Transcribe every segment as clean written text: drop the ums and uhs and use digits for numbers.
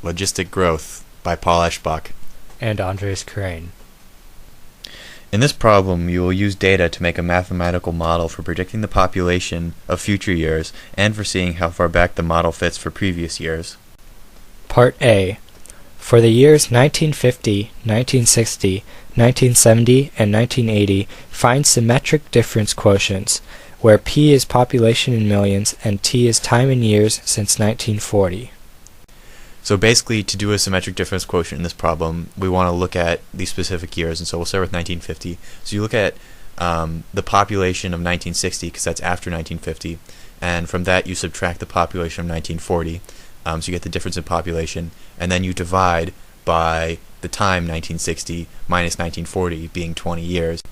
Logistic Growth by Paul Eschbach and Andres Crane. In this problem, you will use data to make a mathematical model for predicting the population of future years and for seeing how far back the model fits for previous years. Part A. For the years 1950, 1960, 1970, and 1980, find symmetric difference quotients, where P is population in millions and T is time in years since 1940. So basically, to do a symmetric difference quotient in this problem, we want to look at these specific years, and so we'll start with 1950. So you look at the population of 1960, because that's after 1950, and from that you subtract the population of 1940, so you get the difference in population, and then you divide by the time 1960 minus 1940, being 20 years.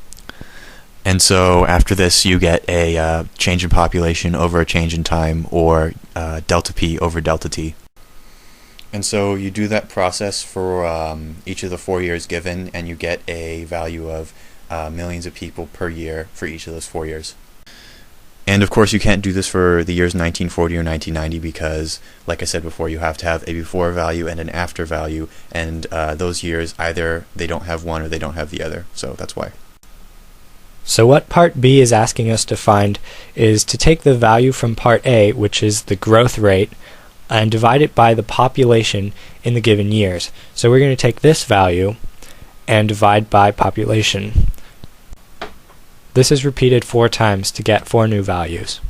And so after this, you get a change in population over a change in time, or delta P over delta T. And so you do that process for each of the 4 years given, and you get a value of millions of people per year for each of those 4 years. And of course, you can't do this for the years 1940 or 1990 because, like I said before, you have to have a before value and an after value, and those years either they don't have one or they don't have the other, so that's why. So what Part B is asking us to find is to take the value from Part A, which is the growth rate, and divide it by the population in the given years. So we're going to take this value and divide by population. This is repeated 4 times to get 4 new values.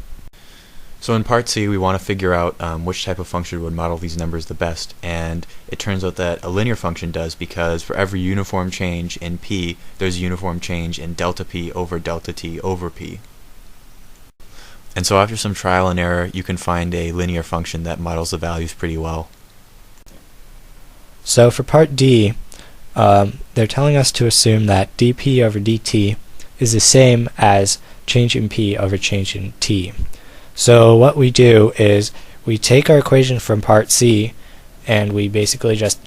So in Part C, we want to figure out which type of function would model these numbers the best, and it turns out that a linear function does, because for every uniform change in P, there's a uniform change in delta P over delta T over P. And so after some trial and error, you can find a linear function that models the values pretty well. So for Part D, they're telling us to assume that dP over dt is the same as change in P over change in T. So what we do is we take our equation from Part C and we basically just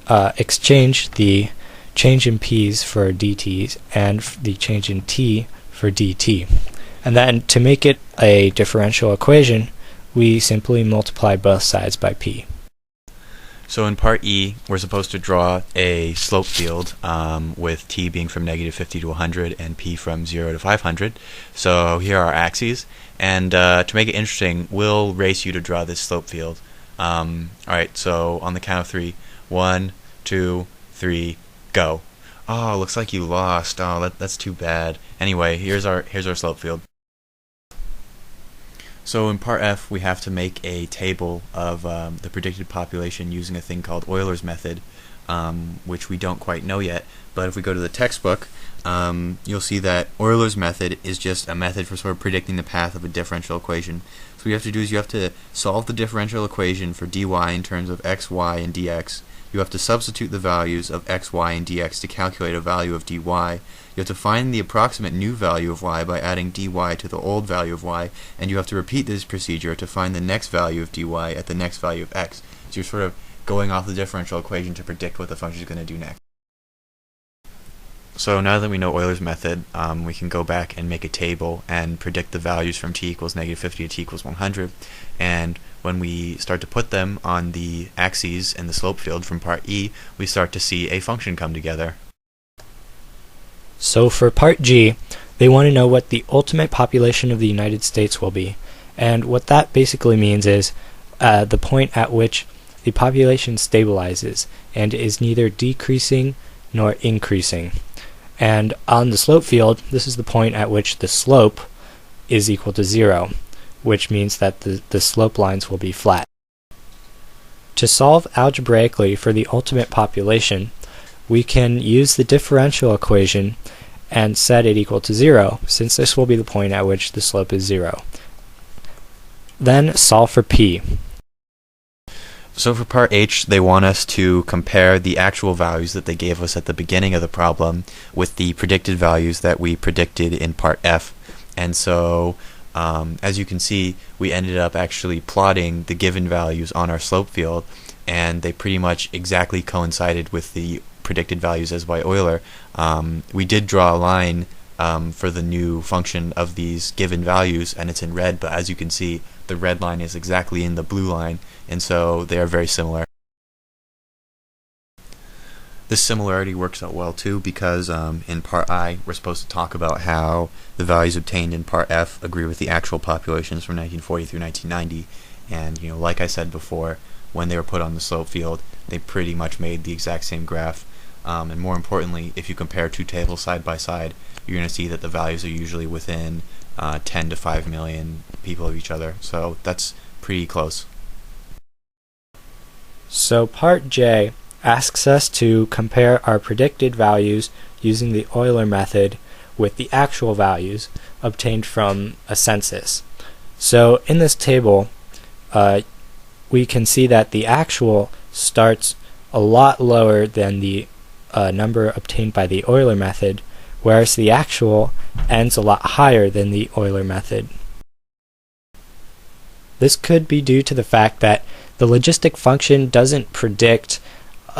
exchange the change in P's for dt's and the change in T for dt. And then to make it a differential equation, we simply multiply both sides by P. So in Part E, we're supposed to draw a slope field with T being from negative 50 to 100 and P from 0 to 500. So here are our axes, and to make it interesting, we'll race you to draw this slope field. Alright, so on the count of 3, 1, 2, 3, go. Oh, looks like you lost. Oh, that's too bad. Anyway, here's our slope field. So in Part F, we have to make a table of the predicted population using a thing called Euler's method, which we don't quite know yet. But if we go to the textbook, you'll see that Euler's method is just a method for sort of predicting the path of a differential equation. So what you have to do is you have to solve the differential equation for dy in terms of x, y, and dx. You have to substitute the values of x, y, and dx to calculate a value of dy. You have to find the approximate new value of y by adding dy to the old value of y, and you have to repeat this procedure to find the next value of dy at the next value of x. So you're sort of going off the differential equation to predict what the function is going to do next. So now that we know Euler's method, we can go back and make a table and predict the values from t equals negative 50 to t equals 100. And when we start to put them on the axes in the slope field from Part E, we start to see a function come together. So for Part G, they want to know what the ultimate population of the United States will be. And what that basically means is the point at which the population stabilizes and is neither decreasing nor increasing. And on the slope field, this is the point at which the slope is equal to 0, which means that the slope lines will be flat. To solve algebraically for the ultimate population, we can use the differential equation and set it equal to 0, since this will be the point at which the slope is 0. Then solve for P. So for Part H, they want us to compare the actual values that they gave us at the beginning of the problem with the predicted values that we predicted in Part F. And so, as you can see, we ended up actually plotting the given values on our slope field, and they pretty much exactly coincided with the predicted values as by Euler. We did draw a line for the new function of these given values, and it's in red, but as you can see, the red line is exactly in the blue line, and so they are very similar. This similarity works out well too because in Part I, we're supposed to talk about how the values obtained in Part F agree with the actual populations from 1940 through 1990. And, like I said before, when they were put on the slope field, they pretty much made the exact same graph. And more importantly, if you compare two tables side by side, you're going to see that the values are usually within 10 to 5 million people of each other. So that's pretty close. So Part J asks us to compare our predicted values using the Euler method with the actual values obtained from a census. So in this table, we can see that the actual starts a lot lower than the number obtained by the Euler method, whereas the actual ends a lot higher than the Euler method. This could be due to the fact that the logistic function doesn't predict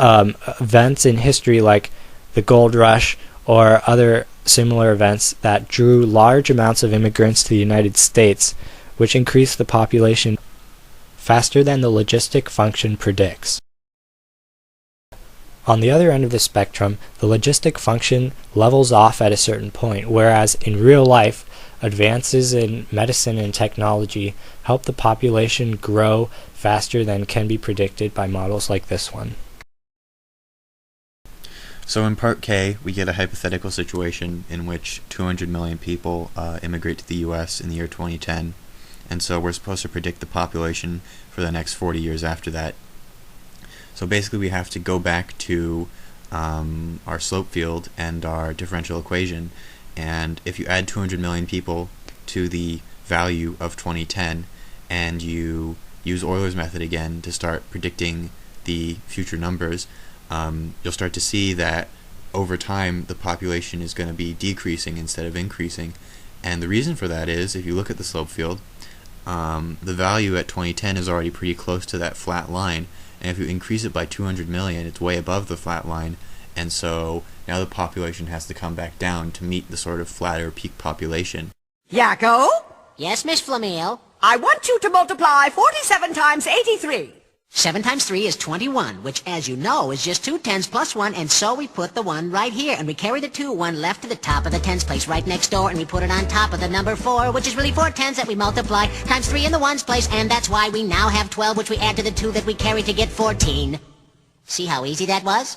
events in history like the gold rush or other similar events that drew large amounts of immigrants to the United States, which increased the population faster than the logistic function predicts. On the other end of the spectrum, the logistic function levels off at a certain point, whereas in real life, advances in medicine and technology help the population grow faster than can be predicted by models like this one. So in Part K, we get a hypothetical situation in which 200 million people immigrate to the U.S. in the year 2010, and so we're supposed to predict the population for the next 40 years after that. So basically we have to go back to our slope field and our differential equation, and if you add 200 million people to the value of 2010 and you use Euler's method again to start predicting the future numbers, you'll start to see that over time the population is going to be decreasing instead of increasing. And the reason for that is, if you look at the slope field, the value at 2010 is already pretty close to that flat line, and if you increase it by 200 million, it's way above the flat line, and so now the population has to come back down to meet the sort of flatter peak population. Yakko? Yes, Miss Flamille? I want you to multiply 47 times 83. 7 times 3 is 21, which, as you know, is just 2 tens plus 1, and so we put the 1 right here, and we carry the 2 1 left to the top of the tens place right next door, and we put it on top of the number 4, which is really 4 tens that we multiply, times 3 in the ones place, and that's why we now have 12, which we add to the 2 that we carry to get 14. See how easy that was?